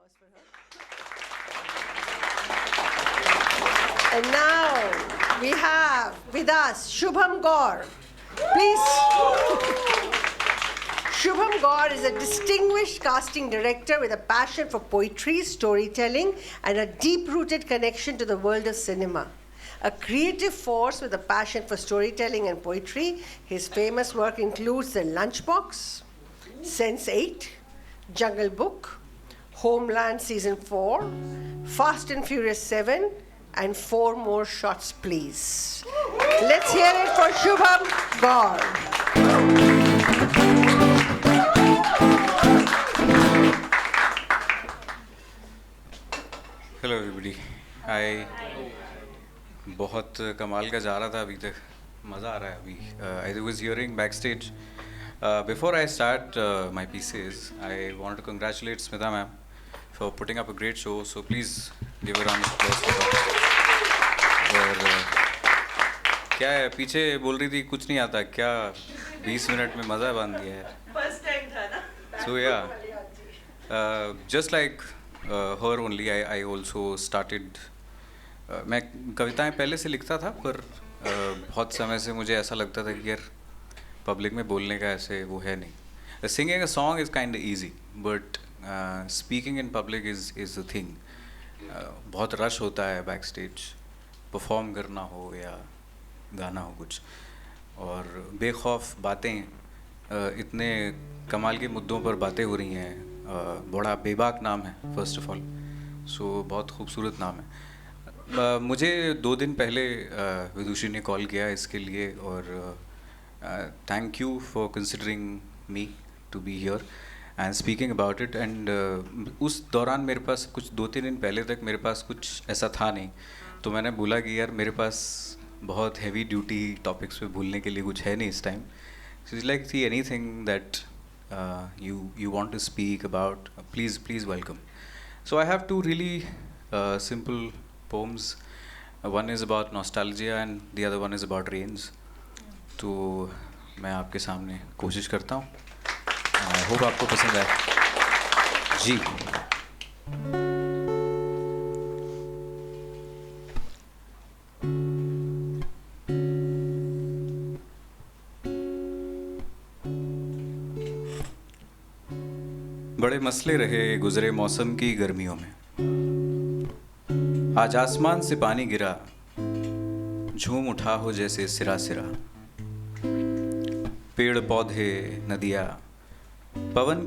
applause for her. And now we have with us Shubham Gaur. Please. Shubham Gaur is a distinguished casting director with a passion for poetry, storytelling, and a deep-rooted connection to the world of cinema. A creative force with a passion for storytelling and poetry, his famous work includes The Lunchbox, Sense8, Jungle Book, Homeland Season 4, Fast and Furious 7, and 4 More Shots, Please. Let's hear it for Shubham Gaur. Hello everybody बहुत कमाल का जा रहा था अभी तक मज़ा आ रहा है अभी I was hearing back stage before I start my pieces I want to congratulate Smita ma'am for putting up a great show so please give a round of applause. और क्या है पीछे बोल रही थी कुछ नहीं आता क्या 20 मिनट में मज़ा बांध दिया है फर्स्ट टाइम था ना सो या just like her only I also started मैं कविताएं पहले से लिखता था पर बहुत समय से मुझे ऐसा लगता था कि यार पब्लिक में बोलने का ऐसे वो है नहीं singing a song is kind easy but speaking in public is the thing बहुत रश होता है बैक स्टेज परफॉर्म करना हो या गाना हो कुछ और बेखौफ बातें इतने कमाल के मुद्दों पर बातें हो रही हैं बड़ा बेबाक नाम है फर्स्ट ऑफ ऑल सो बहुत खूबसूरत नाम है मुझे 2 दिन पहले विदुषी ने कॉल किया इसके लिए और thank you for considering me to be here and speaking about it and उस दौरान मेरे पास कुछ 2-3 दिन पहले तक मेरे पास कुछ ऐसा था नहीं तो मैंने बोला कि यार मेरे पास बहुत हैवी ड्यूटी टॉपिक्स पे भूलने के लिए कुछ है नहीं इस time so it's like see anything that you want to speak about, please welcome. So I have 2 really simple poems. One is about nostalgia and the other one is about rains. तो मैं आपके सामने कोशिश करता हूँ I hope आपको पसंद आए जी। बड़े मसले रहे गुजरे मौसम की गर्मियों में आज आसमान से पानी गिरा झूम उठा हो जैसे सिरा सिरा पेड़ पौधे नदियाँ पवन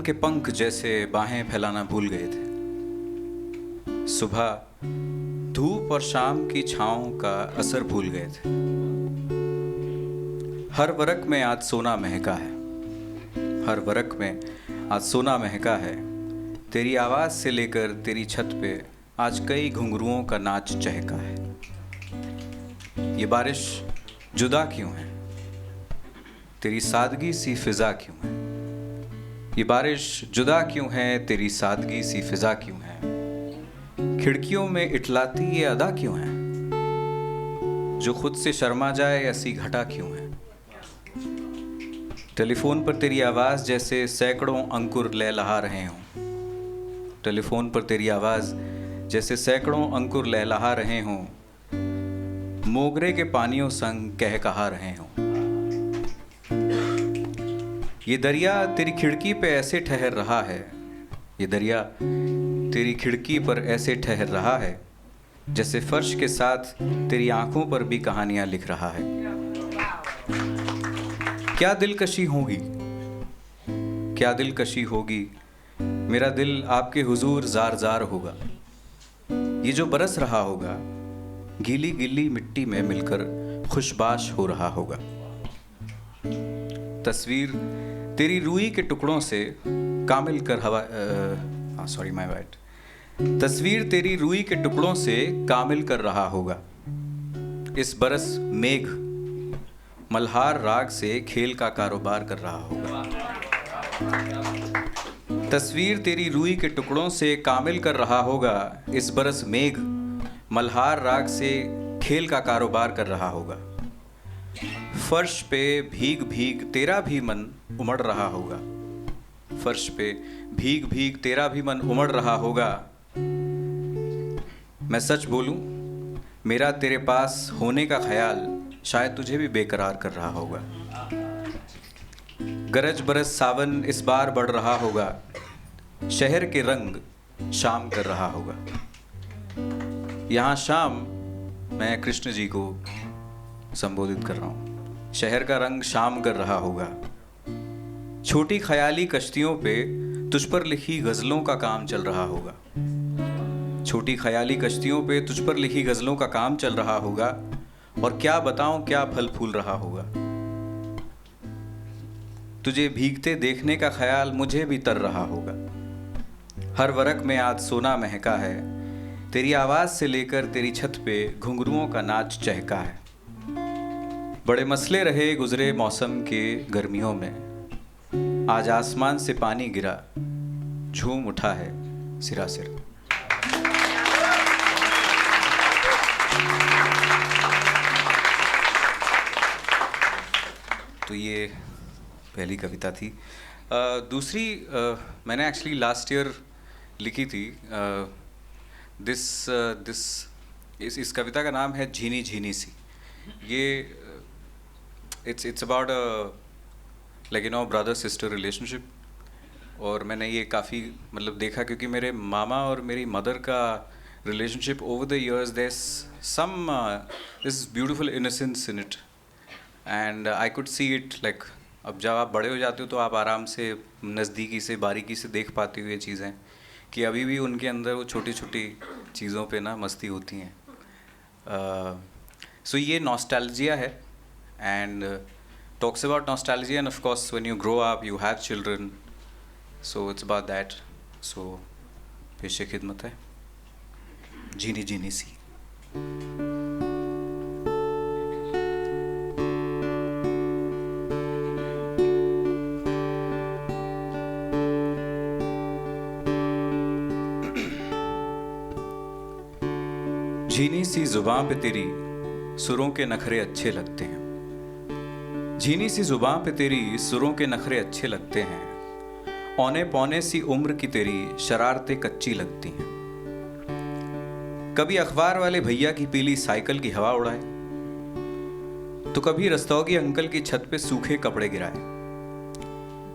के पंख जैसे बाहें फैलाना भूल गए थे सुबह धूप और शाम की छाँव का असर भूल गए थे हर वरक में आज सोना महका है हर वरक में आज सोना महका है तेरी आवाज़ से लेकर तेरी छत पे आज कई घुंघरुओं का नाच चहका है ये बारिश जुदा क्यों है तेरी सादगी सी फिजा क्यों है ये बारिश जुदा क्यों है तेरी सादगी सी फिजा क्यों है खिड़कियों में इटलाती ये अदा क्यों है जो खुद से शर्मा जाए ऐसी घटा क्यों है टेलीफोन पर तेरी आवाज़ जैसे सैकड़ों अंकुर लहलहा रहे हों टेलीफोन पर तेरी आवाज़ जैसे सैकड़ों अंकुर लहलहा रहे हों मोगरे के पानियों संग कह कहा रहे हों ये दरिया तेरी खिड़की पे ऐसे ठहर रहा है ये दरिया तेरी खिड़की पर ऐसे ठहर रहा है जैसे फर्श के साथ तेरी आंखों पर भी कहानियां लिख रहा है क्या दिलकशी होगी मेरा दिल आपके हुजूर जार जार होगा ये जो बरस रहा होगा गीली गीली मिट्टी में मिलकर खुशबाश हो रहा होगा तस्वीर तेरी रूई के टुकड़ों से कामिल कर तस्वीर तेरी रूई के टुकड़ों से कामिल कर रहा होगा इस बरस मेघ मल्हार राग से खेल का कारोबार कर रहा होगा तस्वीर तेरी रूई के टुकड़ों से कामिल कर रहा होगा इस बरस मेघ मल्हार राग से खेल का कारोबार कर रहा होगा फर्श पे भीग भीग तेरा भी मन उमड़ रहा होगा फर्श पे भीग भीग तेरा भी मन उमड़ रहा होगा। मैं सच बोलूं, मेरा तेरे पास होने का ख्याल शायद तुझे भी बेकरार कर रहा होगा। गरज बरस सावन इस बार बढ़ रहा होगा, शहर के रंग शाम कर रहा होगा। यहाँ शाम मैं कृष्ण जी को संबोधित कर रहा हूँ। शहर का रंग शाम कर रहा होगा। छोटी ख्याली कश्तियों पे तुझ पर लिखी गज़लों का काम चल रहा होगा। छोटी ख्याली कश्तियों पे तुझ पर लिखी गज़लों का काम चल रहा होगा। और क्या बताऊं क्या फल फूल रहा होगा। तुझे भीगते देखने का ख्याल मुझे भी तर रहा होगा। हर वरक में आज सोना महका है, तेरी आवाज़ से लेकर तेरी छत पे घुंघरुओं का नाच चहका है। बड़े मसले रहे गुजरे मौसम के गर्मियों में, आज आसमान से पानी गिरा, झूम उठा है सिरा सिर। तो ये पहली कविता थी। दूसरी मैंने एक्चुअली लास्ट ईयर लिखी थी। इस कविता का नाम है झीनी झीनी सी। ये it's about like you know brother sister relationship. और मैंने ये काफ़ी मतलब देखा, क्योंकि मेरे मामा और मेरी मदर का relationship over the years there some this beautiful innocence in it and I could see it like. अब जब आप बड़े हो जाते हो तो आप आराम से नज़दीकी से बारीकी से देख पाते हो ये चीज़ें, कि अभी भी उनके अंदर वो छोटी छोटी चीज़ों पे ना मस्ती होती हैं। सो ये नॉस्टैल्जिया है and talks about nostalgia and of course when you grow up you have children, so it's about that. So पेशे खिदमत है झीनी झीनी सी। झीनी सी जुबां पे तेरी सुरों के नखरे अच्छे लगते हैं। झीनी सी जुबां पे तेरी सुरों के नखरे अच्छे लगते हैं। औने पौने सी उम्र की तेरी शरारतें कच्ची लगती हैं। कभी अखबार वाले भैया की पीली साइकिल की हवा उड़ाए, तो कभी रस्तौगी अंकल की छत पे सूखे कपड़े गिराए।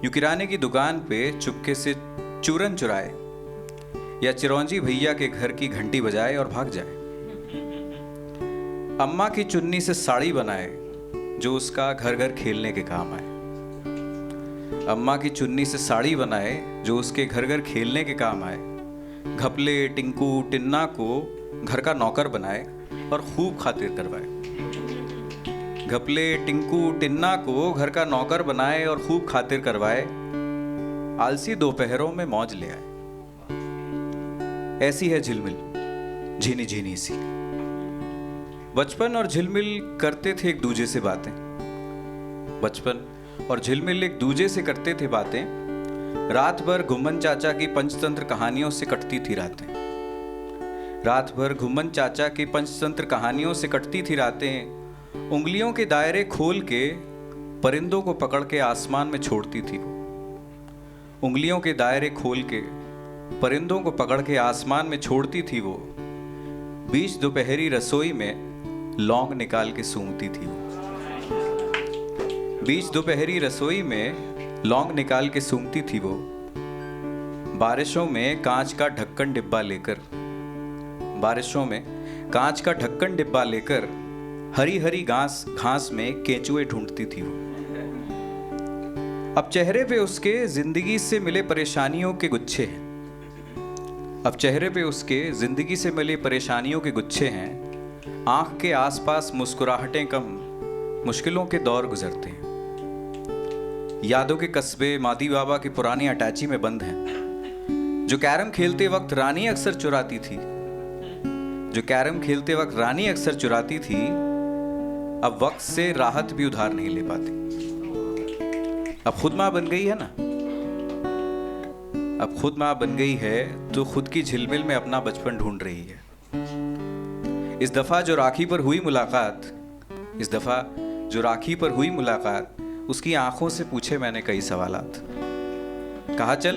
यूं किराने की दुकान पे चुपके से चूरन चुराए, या चिरौंजी भैया के घर की घंटी बजाए और भाग जाए। अम्मा की चुन्नी से साड़ी बनाए जो उसका घर घर खेलने के काम आए। अम्मा की चुन्नी से साड़ी बनाए जो उसके घर घर खेलने के काम आए। घपले टिंकू टिन्ना को घर का नौकर बनाए और खूब खातिर करवाए। घपले टिंकू टिन्ना को घर का नौकर बनाए और खूब खातिर करवाए। आलसी दोपहरों में मौज ले आए। ऐसी है झिलमिल झीनी झीनी सी। बचपन और झिलमिल करते थे एक दूजे से बातें। बचपन और झिलमिल एक दूजे से करते थे बातें। रात भर घुम्मन चाचा की पंचतंत्र कहानियों से कटती थी रातें। रात भर घुम्मन चाचा की पंचतंत्र कहानियों से कटती थी रातें। उंगलियों के दायरे खोल के परिंदों को पकड़ के आसमान में छोड़ती थी वो। उंगलियों के दायरे खोल के परिंदों को पकड़ के आसमान में छोड़ती थी वो। बीच दोपहरी रसोई में लौंग निकाल के सूंघती थी वो। बीच दोपहरी रसोई में लौंग निकाल के सूंघती थी वो। बारिशों में कांच का ढक्कन डिब्बा लेकर, बारिशों में कांच का ढक्कन डिब्बा लेकर हरी हरी घास में केंचुए ढूंढती थी वो। अब चेहरे पे उसके जिंदगी से मिले परेशानियों के गुच्छे हैं। अब चेहरे पे उसके जिंदगी से मिले परेशानियों के गुच्छे हैं। आंख के आसपास मुस्कुराहटें कम, मुश्किलों के दौर गुजरते हैं। यादों के कस्बे मादी बाबा की पुरानी अटैची में बंद हैं। जो कैरम खेलते वक्त रानी अक्सर चुराती थी, जो कैरम खेलते वक्त रानी अक्सर चुराती थी, अब वक्त से राहत भी उधार नहीं ले पाती। अब खुद मां बन गई है ना, अब खुद मां बन गई है तो खुद की झिलमिल में अपना बचपन ढूंढ रही है। इस दफा जो राखी पर हुई मुलाकात, इस दफा जो राखी पर हुई मुलाकात, उसकी आंखों से पूछे मैंने कई सवालात। कहा चल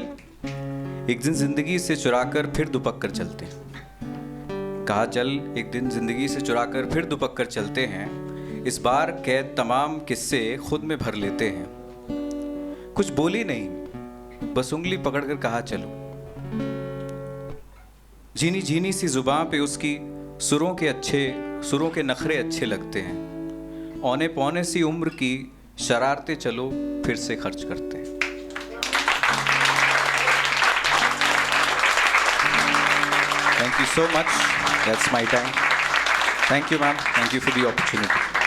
एक दिन जिंदगी से चुराकर फिर दुपक कर चलते हैं। कहा चल एक दिन जिंदगी से चुराकर फिर दुपक कर चलते हैं। इस बार कैद तमाम किस्से खुद में भर लेते हैं। कुछ बोली नहीं, बस उंगली पकड़कर कहा चलो। झीनी झीनी सी जुबान पे उसकी सुरों के नखरे अच्छे लगते हैं। औने पौने सी उम्र की शरारतें चलो फिर से खर्च करते हैं। Thank you so much. That's my time. Thank you, ma'am. Thank you for the opportunity.